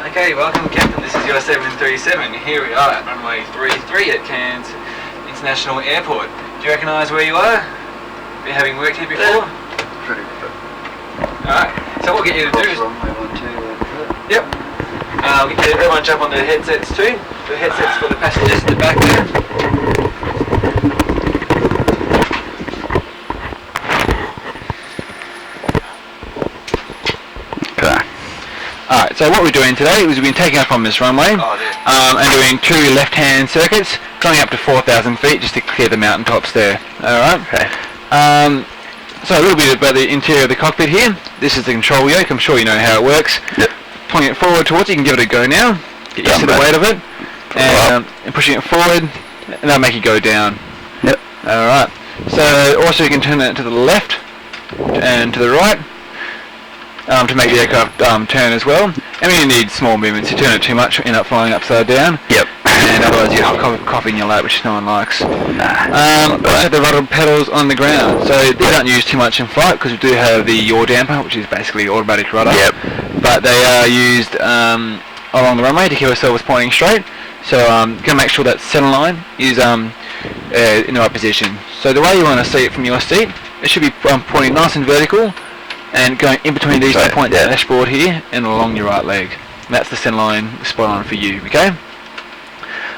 Okay, welcome Captain, this is your 737. Here we are at runway 33 at Cairns International Airport. Do you recognise where you are? Been having worked here before? Pretty good. Alright, so what we'll get you to do is... Yep. We'll get everyone jump on the headsets too. The headsets for the passengers at the back there. Alright, so what we're doing today is we've been taking up on this runway and doing 2 left-hand circuits, going up to 4,000 feet just to clear the mountaintops there. Alright? Okay. So a little bit about the interior of the cockpit here. This is the control yoke, I'm sure you know how it works. Yep. Pointing it forward towards you, you can give it a go now. Get used to the weight of it. And pushing it forward, and that'll make you go down. Yep. Alright. So also you can turn it to the left and to the right. To make the aircraft turn as well. I mean, you need small movements. You turn it too much, you end up flying upside down. Yep. And otherwise you have coffee in your lap, which no one likes. Also the rudder pedals on the ground. So they don't use too much in flight because we do have the yaw damper, which is basically automatic rudder. Yep. But they are used along the runway to keep ourselves pointing straight. So gonna make sure that center line is in the right position. So the way you want to see it from your seat, it should be pointing nice and vertical. And going in between these 2 points, the dashboard here, and along your right leg. And that's the center line spot on for you, okay?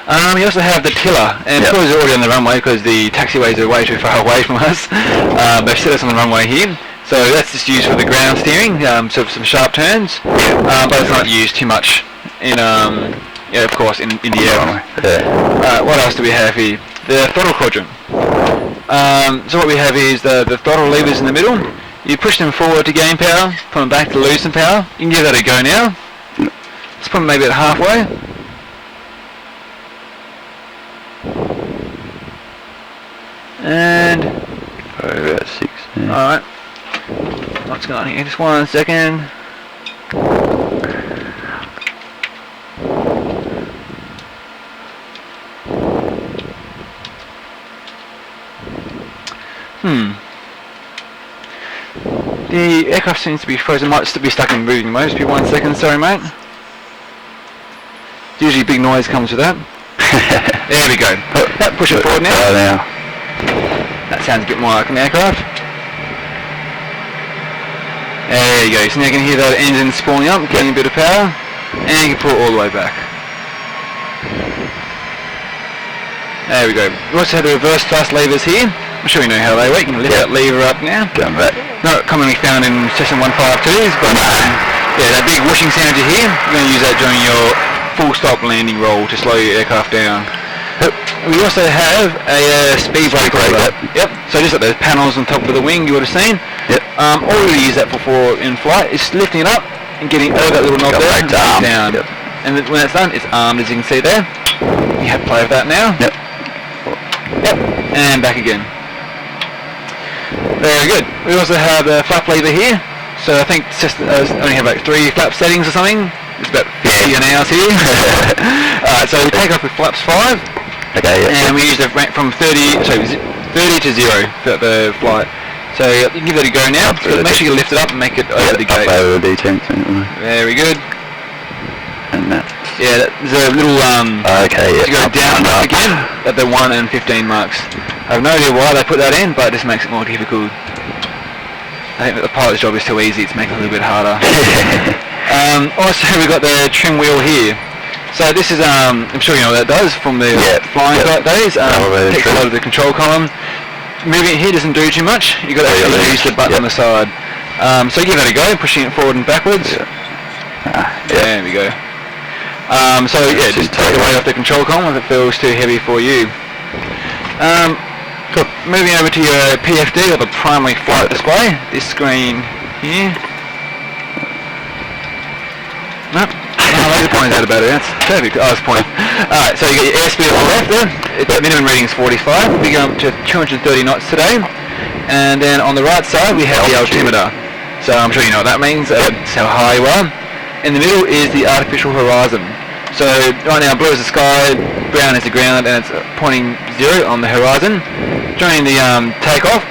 You also have the tiller, and of course it's already on the runway because the taxiways are way too far away from us. They've set us on the runway here, so that's just used for the ground steering, so for some sharp turns, but it's not used too much in, of course, in the air. What else do we have here? The throttle quadrant. So what we have is the throttle levers in the middle. You push them forward to gain power, put them back to lose some power. You can give that a go now. Let's put them maybe at halfway. And... probably about 6. Yeah. Alright. What's going on here? Just 1 second. The aircraft seems to be frozen, might still be stuck in moving mode. Just be 1 second, sorry mate. Usually big noise comes with that. There we go. Push it forward now. That sounds a bit more like an aircraft. There you go, so now you can hear that engine spooling up, getting a bit of power, and you can pull it all the way back. There we go. We also have the reverse thrust levers here. I'm sure you know how they work. You can lift that lever up now. Going back. Not commonly found in session 152s, but yeah, that big whooshing sound you hear, you're going to use that during your full stop landing roll to slow your aircraft down. We also have a speed brake lever. Yep. So just at those panels on top of the wing you would have seen. Yep. All we use that for in flight is lifting it up and getting over that little knob there and down. Yep. And when it's done, it's armed, as you can see there. You have to play with that now. Yep. Yep. And back again. Very good. We also have a flap lever here. So I think it's just only have like 3 flap settings or something. It's about 50 an hour here. Alright, so we take off with flaps 5. Okay. And we use the rank from 30 to 0 for the flight. So you can give it a go now. So make sure you lift it up and make it over the gate. Over the detent. Very good. And that. Yeah, there's a little to go down and up again at the 1 and 15 marks. I have no idea why they put that in, but it just makes it more difficult. I think that the pilot's job is too easy, it's making it a little bit harder. Also we've got the trim wheel here. So this is, I'm sure you know what that does from the flying days. Takes a lot of the control column. Moving it here doesn't do too much, you've got to use the button on the side. So give that a go, pushing it forward and backwards. There we go. So yeah, just take away off the control column if it feels too heavy for you. Cool. Moving over to your PFD, or the primary flight display, this screen here. Nope. Laser pointing out about it, that's perfect. Oh, it's pointing. Alright, so you got your airspeed on the left there, its minimum reading is 45, we'll be going up to 230 knots today. And then on the right side we have the altimeter. So I'm sure you know what that means, it's how high you are. In the middle is the artificial horizon. So right now blue is the sky, brown is the ground, and it's pointing 0 on the horizon. During the takeoff,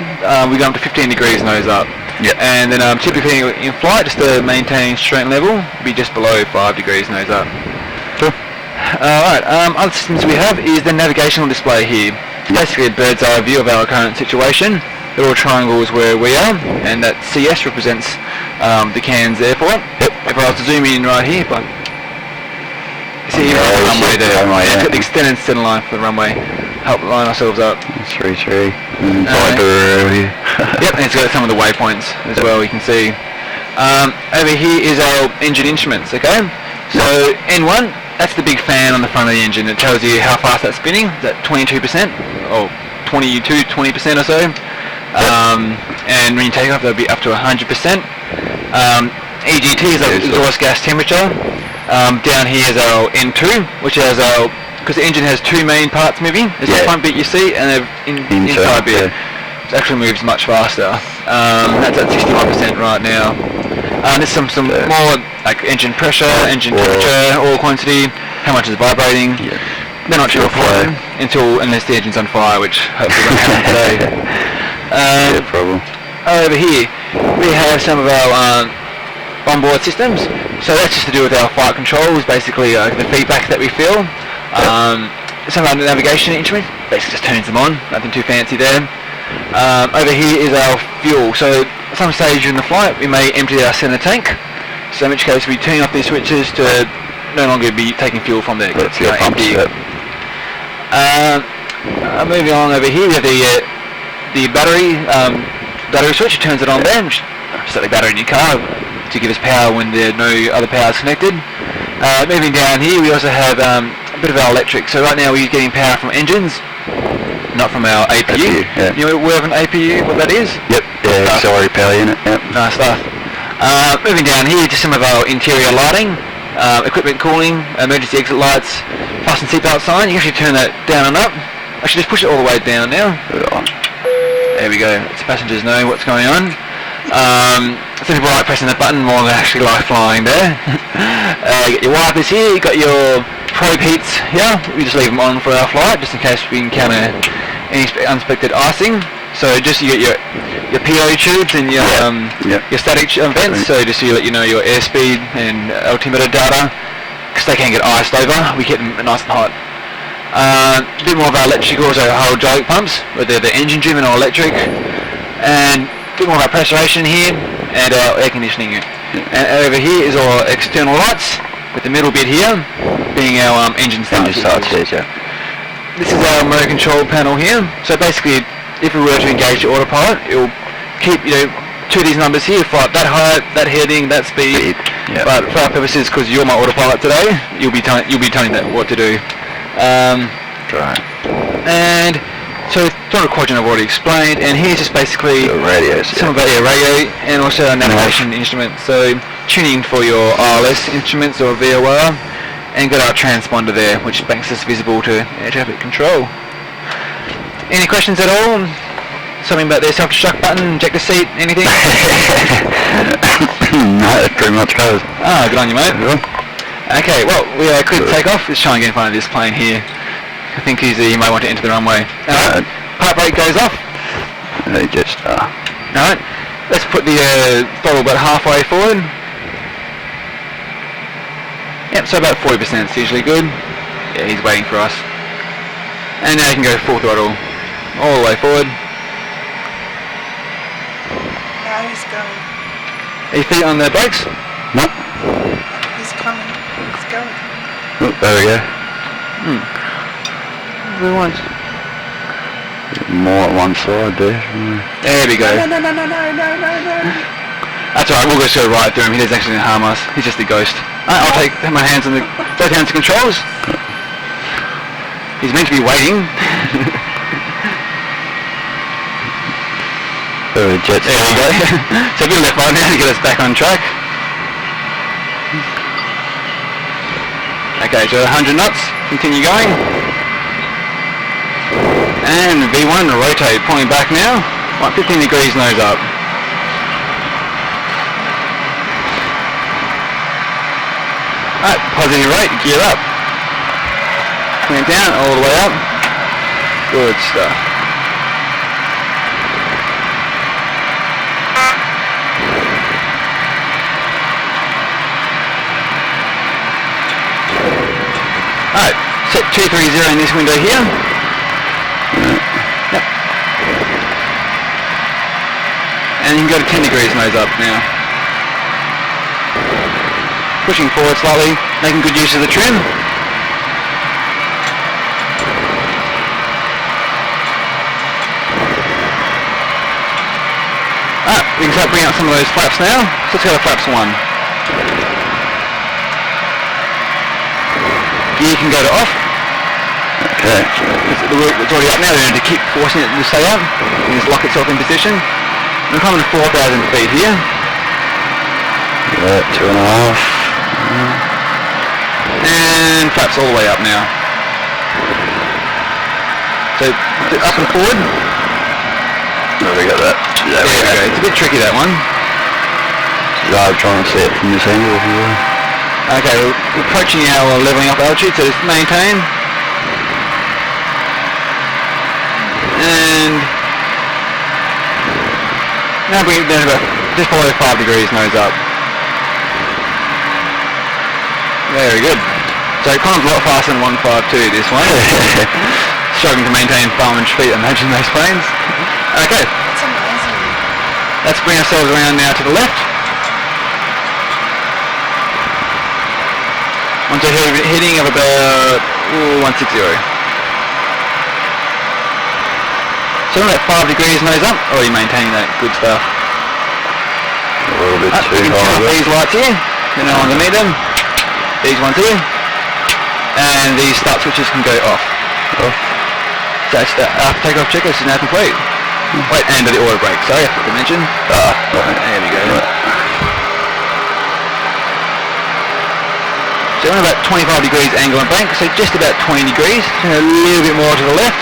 we go up to 15 degrees nose up. Yep. And then typically in flight, just to maintain straight level, be just below 5 degrees nose up. Cool. Alright, other systems we have is the navigational display here. It's basically a bird's eye view of our current situation. The little triangle is where we are, and that CS represents the Cairns airport. Yep. If I was to zoom in right here, but see the runway there. It's got the extended center line for the runway. Help line ourselves up. 3-3. Viper over here. Yep, and it's got some of the waypoints as well, you can see. Over here is our engine instruments, okay? So N1, that's the big fan on the front of the engine. It tells you how fast that's spinning. Is that 22% or 20% or so? And when you take off, that'll be up to 100%. EGT is our exhaust gas temperature. Down here is our N2, which is our, because the engine has two main parts moving. There's the front bit you see, and the inside bit. It actually moves much faster. That's at 61% right now. There's some more like engine pressure, engine temperature, oil quantity, how much is vibrating. Yeah. They're not too important unless the engine's on fire, which hopefully won't happen today. Problem. Over here we have some of our onboard systems. So that's just to do with our flight controls, basically the feedback that we feel. Some of our navigation instruments, basically just turns them on, nothing too fancy there. Over here is our fuel. So at some stage in the flight we may empty our center tank, so in which case we turn off these switches to no longer be taking fuel from there. That's your pumps. Moving on over here we have the battery switch. It turns it on there, just set the battery in your car to give us power when there are no other power connected. Moving down here we also have a bit of our electric. So right now we're getting power from engines, not from our APU. You know, we have an APU, what that is? Yep, auxiliary power unit. Yep. Nice stuff. Moving down here to some of our interior lighting, equipment cooling, emergency exit lights, fasten seatbelt sign. You can actually turn that down and up. Actually just push it all the way down now. There we go, so passengers know what's going on. Some people like pressing the button more than actually like flying there. You got your wipers here, you got your probe heats here. We just leave them on for our flight just in case we encounter any unexpected icing. So just you get your PO tubes and your static vents, so just so you let you know your airspeed and altimeter data, because they can get iced over. We keep them nice and hot. A bit more of our electrical, so our hydraulic pumps, whether they're engine driven or electric, and a bit more of our pressurization here, and our air conditioning unit. And over here is our external lights, with the middle bit here being our engine start. This is our motor control panel here. So basically, if we were to engage the autopilot, it will keep, to these numbers here, flight that height, that heading, that speed. But for our purposes, because you're my autopilot today, you'll be telling that what to do. Right. And so the quadrant I've already explained, and here's just basically some of our radio and also our navigation instruments. So tuning for your ILS instruments or VOR, and got our transponder there, which makes us visible to air traffic control. Any questions at all? Something about the self-destruct button, ejector seat, anything? No, it pretty much covers. Ah, good on you, mate. Okay, well, we are clear to take off. Let's try and get in front of this plane here. I think you might want to enter the runway. Pipe brake goes off. Alright, let's put the throttle about halfway forward. Yep, so about 40% is usually good. Yeah, he's waiting for us. And now you can go full throttle, all the way forward. Now he's going. Are your feet on the brakes? No. He's coming. He's going. Oh, there we go. We want more at one side there. There we go. No. That's alright, we'll go straight right through him. He doesn't actually harm us. He's just a ghost. I'll take my hands on both hands on controls. He's meant to be waiting. There we go. So a bit left right now to get us back on track. Okay, so 100 knots. Continue going. And V1 rotate, pulling back now. 15 degrees nose up. Alright, positive rate, gear up. Clamp down, all the way up. Good stuff. Alright, set 230 in this window here. Yep. And you can go to 10 degrees nose up now. Pushing forward slightly, making good use of the trim. We can start bringing out some of those flaps now. So let's go to flaps 1. Gear can go to off. Okay. It's already up now, we need to keep forcing it to stay up. And just lock itself in position. We're coming to 4,000 feet here. Yeah, 2.5. And flaps all the way up now. So up and forward. There we go, that. There we go. It's a bit tricky, that one. I'm trying to see it from this angle if you will. Okay, we're approaching our leveling up altitude, so just maintain. And now bring it down to about just below 5 degrees nose up. Very good. So it climbs a lot faster than 152 this one. Struggling to maintain farming feet, imagine those planes. Okay. That's amazing. Let's bring ourselves around now to the left. Onto a heading of about 160. So we're at 5 degrees nose up. Already maintaining that good stuff. A little bit too You can turn off high. these lights here. You no longer need them. These ones here. And these start switches can go off. Oh. So that's the after takeoff checklist is now complete. Wait, and the auto brake, sorry, I forgot to mention. Right. There we go. Right. So we're at about 25 degrees angle and bank, so just about 20 degrees, so a little bit more to the left.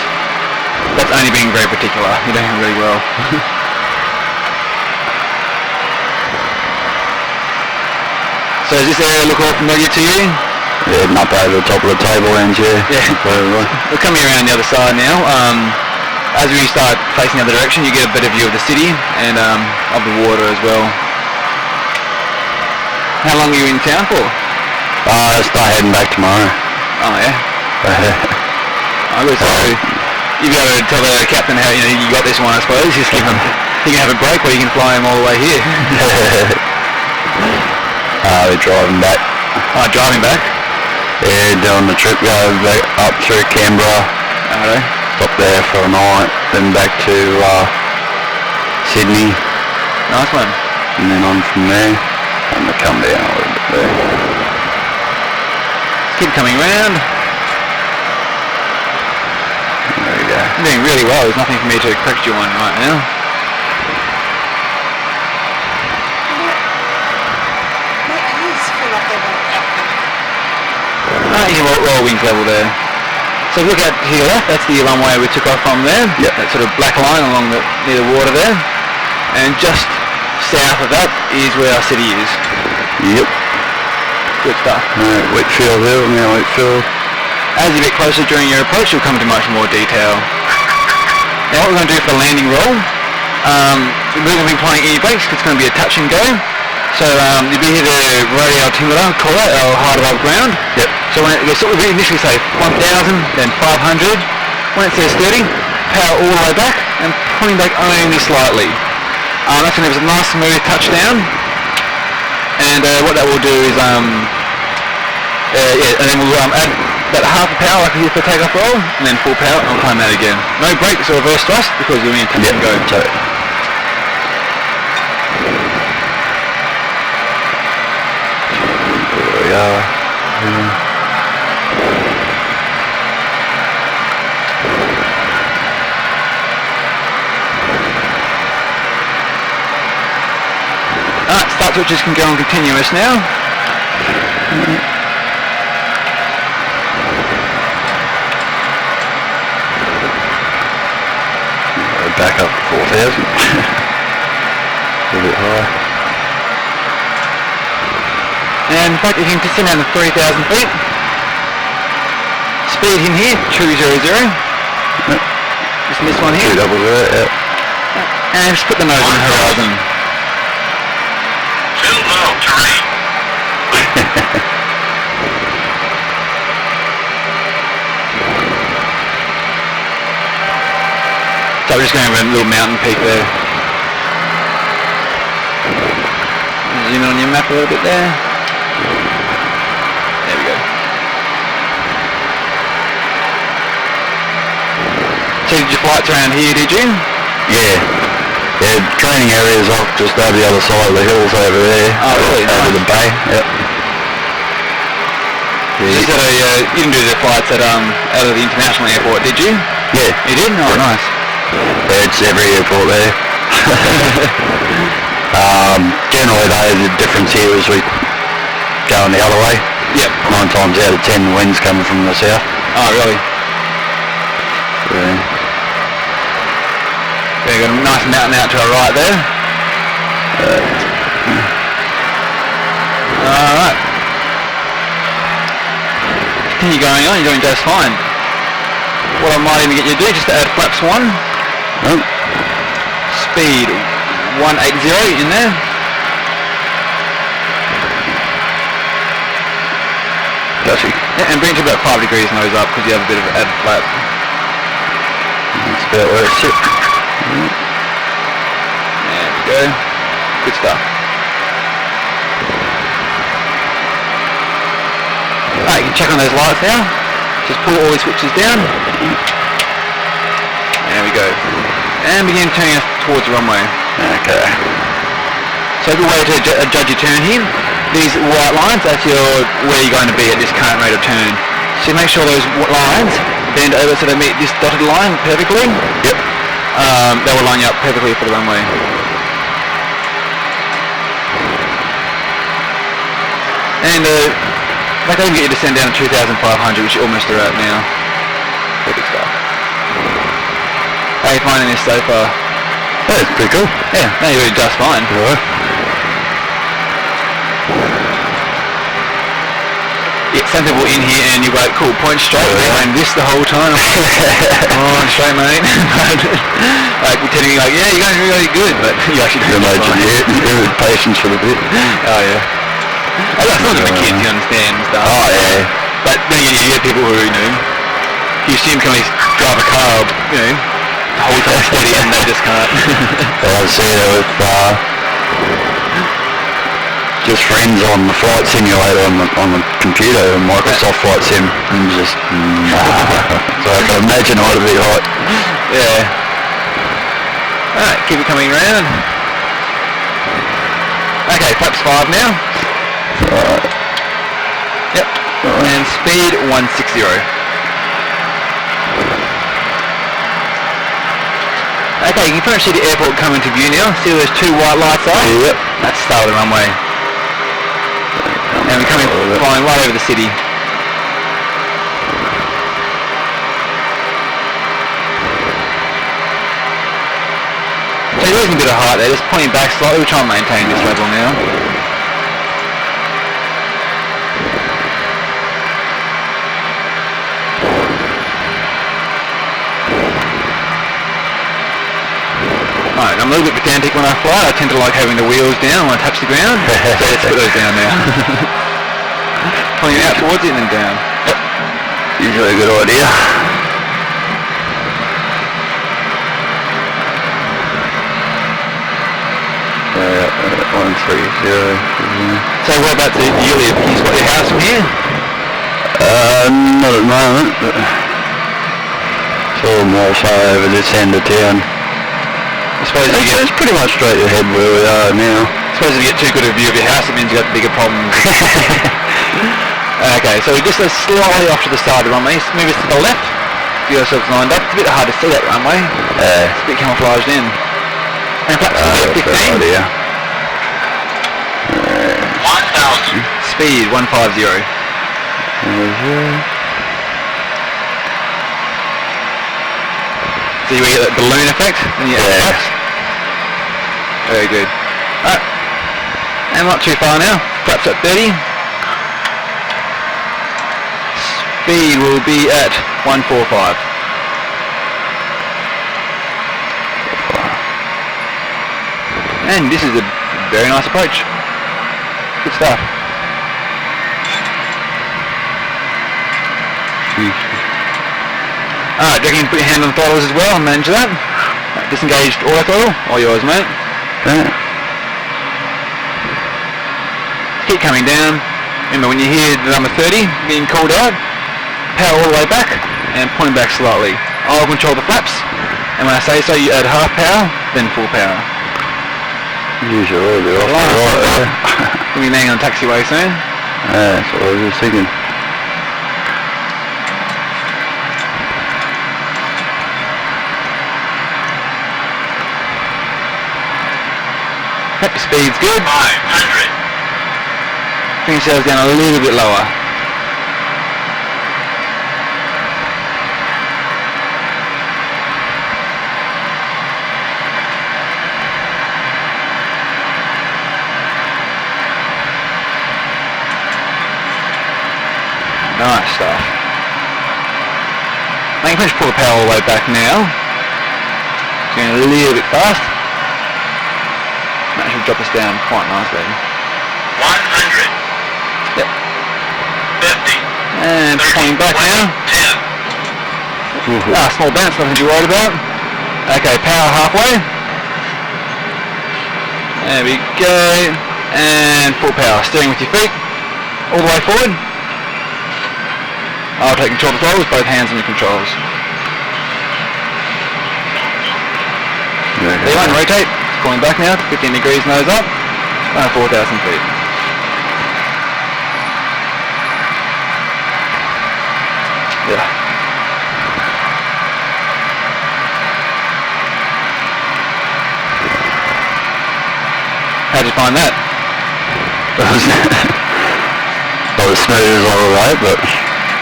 That's only being very particular, you're doing really well. So does this area look all familiar to you? Yeah, up over the top of the table ends, yeah. Yeah. We're coming around the other side now. As we start facing the other direction, you get a better view of the city and of the water as well. How long are you in town for? I'll start heading back tomorrow. Oh yeah. So you'll be able to tell the captain how you got this one, I suppose. Just give him, he can have a break, or you can fly him all the way here. We're driving back. Oh, driving back. Yeah, doing the trip, go back up through Canberra. Alright. Stop there for a night, then back to Sydney, Nice one. and then on from there. I'm gonna come down a little bit there. Keep coming round. There we go. You're doing really well. There's nothing for me to correct you on right now. My ears feel like they went up. You can roll wings level there. So look out to your left, that's the runway we took off from there. Yep. That sort of black line along near the water there. And just south of that is where our city is. Yep. Good stuff. Whitfield Hill, now Whitfield. As you get closer during your approach, you'll come into much more detail. Now what we're going to do for the landing roll, we're going to be applying any brakes because it's going to be a touch and go. So you'll be here the radio altimeter collar, our height above ground. Yep. So when we initially say 1,000, then 500. When it says 30, power all the way back and pulling back only slightly. That's going to give us a nice smooth touchdown. And what that will do is, and then we'll add about half a power like we did for takeoff roll, and then full power and we'll climb out again. No brakes or reverse thrust because you're in touch and go. So, there we are. Alright, start switches can go on continuous now. Back up to 4,000. A little bit high. And in fact, you can descend down to 3,000 feet. Speed in here, 200. Yep. Just this one here. 200, yeah. And just put the nose on the horizon. Still low terrain. we're just going over a little mountain peak there. Zoom in on your map a little bit there. There we go. So did your flights around here, did you? Yeah. Yeah, training areas off just over the other side of the hills over there. Oh, really? Over the bay, yep. Just at you didn't do the flights at out of the international airport, did you? Yeah. You did? Oh, Yeah. nice. Yeah, it's every airport there. Generally though, the difference here is we going the other way. Yep. 9 times out of 10 the wind's coming from the south. Oh, really? Yeah. Yeah, got a nice mountain out to our right there. Alright. Continue going on, you're doing just fine. What I might even get you to do, just to add flaps 1. Oh. Speed 180 in there. Gotcha. Yeah, and bring it to about 5 degrees nose up because you have a bit of added flap. That's about where it's at. There we go. Good stuff. Alright, you can check on those lights now. Just pull all these switches down. There we go. And begin turning us towards the runway. Okay. So a good way to judge your turn here. These white lines, that's where you're going to be at this current rate of turn. So make sure those lines bend over so they meet this dotted line perfectly. Yep. They will line you up perfectly for the runway. And I can get you to send down to 2,500, which you almost are at now. Perfect stuff. How are you finding this so far? Yeah, it's pretty cool. Yeah, no, you're doing just fine. Alright. Yeah, some people in here and you go, cool, point straight, and this the whole time. Oh, straight, mate. Like pretending like, yeah, you're going really good, but you actually don't. Imagine, yeah, patience for the bit. Oh yeah. I like some of the kids, you understand and stuff. Oh yeah. But then you get people who, you assume can only drive a car, the whole time steady and they just can't. I see that with just friends on the flight simulator on the computer, Microsoft Flight Sim, and just so I can imagine how it'd be hot. Yeah. Alright, keep it coming around. Okay, flaps 5 now. Right. Yep. And speed 160. Okay, you can pretty much see the airport coming to view now. See where those 2 white lights are? Yep. That's the start of the runway. And we're coming flying right over the city. So you're losing a bit of height there, just pointing back slightly. We'll try and maintain this level now. Alright, I'm a little bit pedantic when I fly. I tend to like having the wheels down when I touch the ground. So let's put those down now. Pointing out towards it and then down. Yep. Usually a good idea. Yeah, 130. So whereabouts do you live? Can you spot your house from here? Not at the moment, but it's all more so over this end of town. I suppose if you get, It's pretty much straight ahead where we are now. I suppose if you get too good a view of your house, it means you've got bigger problems. Okay, so we just go slightly off to the side of the runway. Move us to the left. Get yourselves lined up. It's a bit hard to see that runway. It's a bit camouflaged in. And perhaps 15. Idea. 1,000. Speed 150. So you get that balloon effect and you add flaps. Very good. Alright. And not too far now. Flaps at 30. Speed will be at 145. And this is a very nice approach. Good stuff. Alright, do you reckon you can put your hand on the throttles as well and manage that? disengaged auto throttle, all yours, mate. Okay. Keep coming down. Remember, when you hear the number 30 being called out, power all the way back and point back slightly. I'll control the flaps, and when I say so, you add half power, then full power. Use your oil off right there. We'll be landing on the taxiway soon. Yeah, that's what I was just thinking. Yep, speed's good. 500. Bring yourselves down a little bit lower. Nice stuff. Now you can just pull the power all the way back now. It's going a little bit fast. That should drop us down quite nicely. 100. Yep. 50. And coming back now. 10. Small bounce, nothing to be worried about. Okay, power halfway. There we go. And full power. Steering with your feet. All the way forward. I'll take control of the throttle with both hands on your controls. Yeah, There you go, rotate. It's going back now, 15 degrees nose up, 4,000 feet. Yeah. How'd you find that? Not as smooth as I would like, but...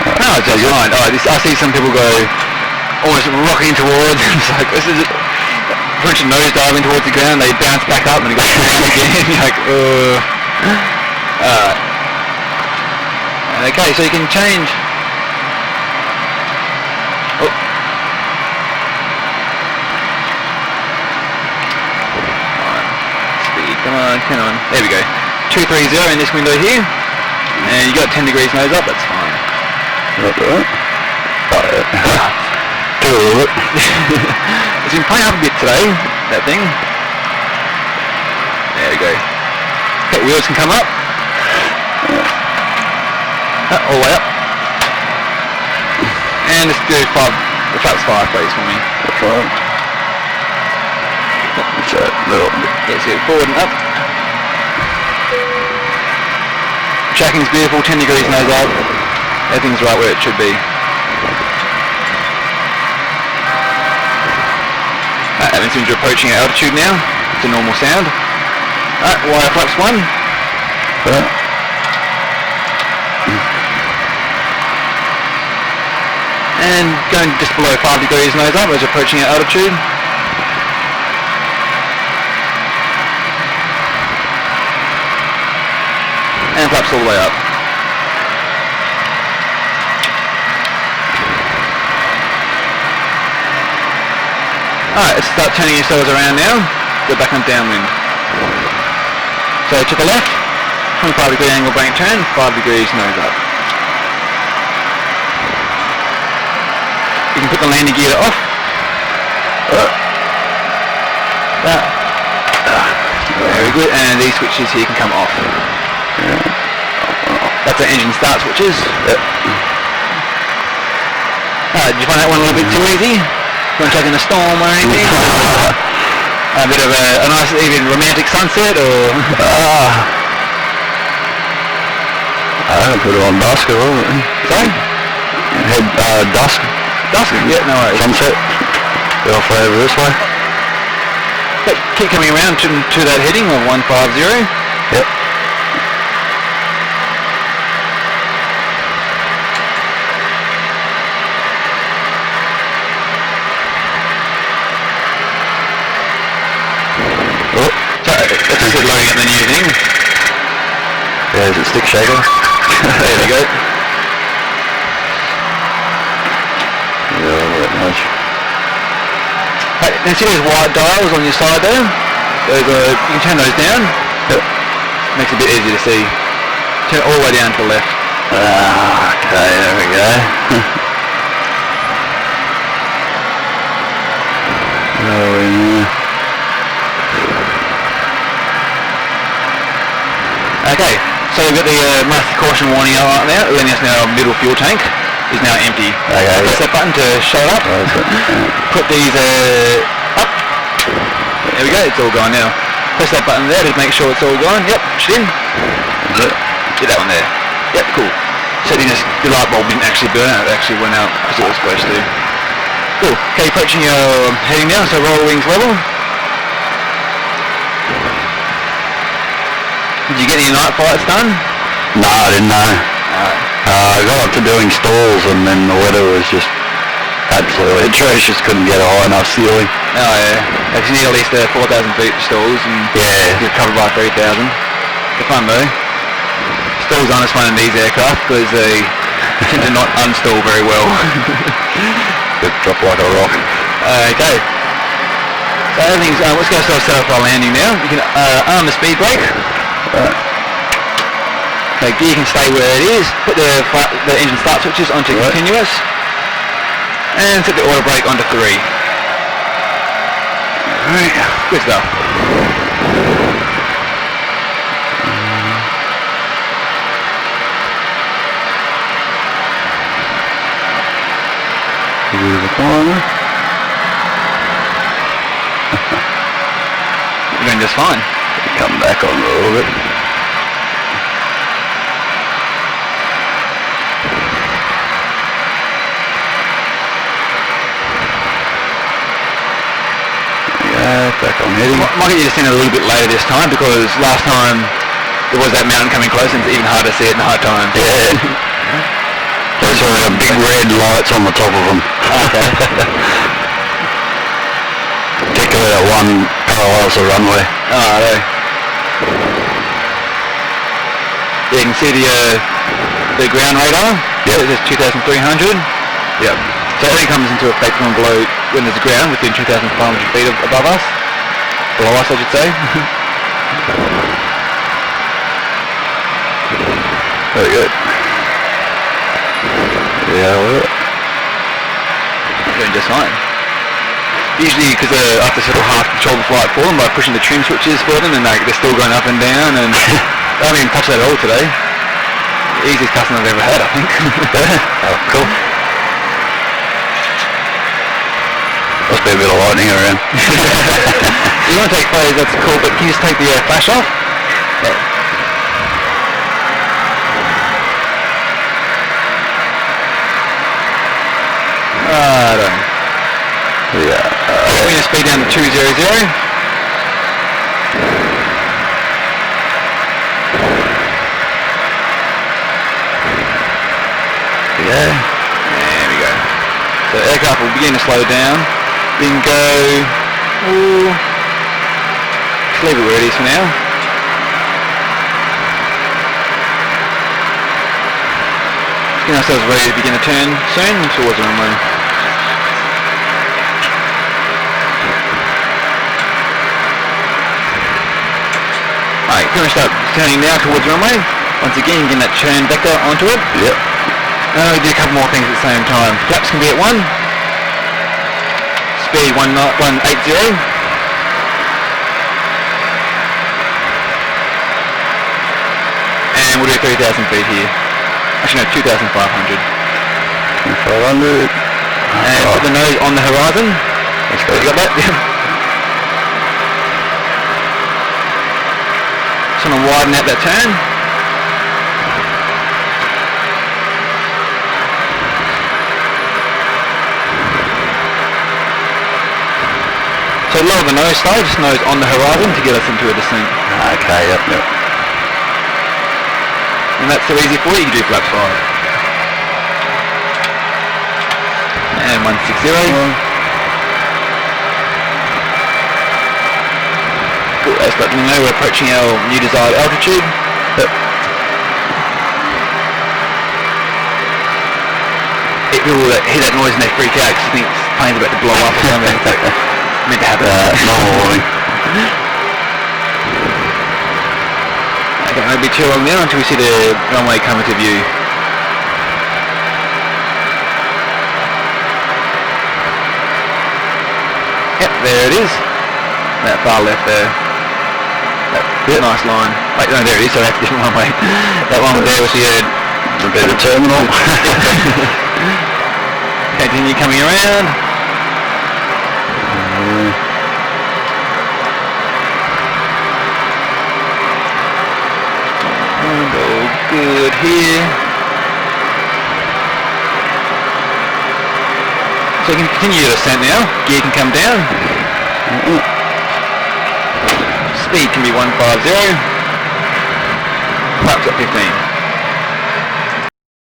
No, it's just fine. I see some people go almost rocking towards, and it's like, this is French nose diving towards the ground, they bounce back up and they go down again. You're like, Okay, so you can change. Oh. Alright. Speed, come on. There we go. 230 in this window here. And you got 10 degrees nose up, that's fine. Not that. Do a little bit. It's been playing up a bit today, that thing. There we go. Okay, wheels can come up. All the way up. And let's do 5, the flaps 5 please for me. That's right. It's a little bit. Yeah, so forward and up. Tracking's beautiful, 10 degrees nose up. Everything's right where it should be. That means you're approaching our altitude now. It's a normal sound. Alright, wire flaps 1. Yeah. And going just below 5 degrees nose up as you're approaching our altitude. And flaps all the way up. Alright, let's start turning yourselves around now. Go back on downwind. So to the left, 25 degree angle bank turn, 5 degrees nose up. You can put the landing gear off. Very good, and these switches here can come off. That's our engine start switches. Did you find that one a little bit too easy? You want to take in a storm or anything? A bit of a nice, even romantic sunset, or? I haven't put it on dusk at all. Sorry? Head dusk. Dusk? Yeah, no worries. Sunset. Go off over this way. But keep coming around to that heading of 150. Yep. Oh, sorry, that's just loading up the new thing. Yeah, is it stick shaker? There we go. Yeah, not much. Hey, and see those white dials on your side there? Those, you can turn those down. Yep. Makes it a bit easier to see. Turn it all the way down to the left. Okay, there we go. Oh, So we've got the master caution warning out now, letting us know our middle fuel tank is now empty. Okay, Press that button to shut it up. Put these up. There we go, it's all gone now. Press that button there to make sure it's all gone. Yep, push it in. Get that one there. Yep, cool. So the light bulb didn't actually burn out, it actually went out as it was supposed to. Cool. Okay, approaching your heading now, so roll wings level. Did you get any night flights done? No, I didn't know. I got up to doing stalls and then the weather was just absolutely atrocious, couldn't get a high enough ceiling. Oh yeah, because you need at least 4,000 feet stalls and Yeah. you're covered by 3,000. They're fun though. Stalls aren't as fun in these aircraft because they tend to not unstall very well. It dropped like a rock. Okay. So everything's, let's go start set up our landing now. You can arm the speed brake. Okay, gear can stay where it is. Put the engine start switches onto continuous. And set the auto brake onto 3. Alright, good stuff. Through the corner. You're doing just fine. Come back on a little bit. Yeah, back on heading. Might get you to send it a little bit later this time because last time there was that mountain coming close and it's even harder to see it in the hard time. Yeah. Those are big red lights on the top of them. Okay. Particularly that one parallels the runway. Oh, there. You can see the ground radar. Yep. It says 2,300. Yep. So everything comes into effect when there's ground within 2,500 feet above us. Below us, I should say. Very good. Yeah, well, Doing just fine. Usually, because I have to sort of half control the flight for them by pushing the trim switches for them, and they're still going up and down, and I haven't even touched that at all today. Easiest customer I've ever had, I think. oh, cool. Must be a bit of lightning around. You want to take photos, that's cool, but can you just take the flash off? Yeah. I don't know. Yeah. We're going to speed down to 200. Yeah. There we go. So the aircraft will begin to slow down. We can go... Ooh, just leave it where it is for now. Getting ourselves ready to begin the turn soon towards the runway. Alright, pretty much start turning now towards the runway. Once again, getting that churn vector onto it. Yep. We do a couple more things at the same time. Flaps can be at 1. Speed 180. And we'll do 3,000 feet here. Actually no, 2,500. 500. And put the nose on the horizon. That's You got that? Yeah. Just want to widen out that turn. So lower the nose side, just nose on the horizon to get us into a descent. Okay, yep. And that's so easy for you, you can do flaps 5. And 160. Cool, that's letting me know we're approaching our new desired altitude. Yep. People that hear that noise and they freak out because they think the plane's about to blow up or something. It's like, meant to happen. Normal warning. Okay, it won't be too long now until we see the runway come into view. Yep, there it is. That far left there. That nice line. Wait, no, there it is, so that's a different runway. That one there with the better terminal. continue coming around. And all good here. So you can continue your descent now. Gear can come down. Speed can be 150. Flaps at 15.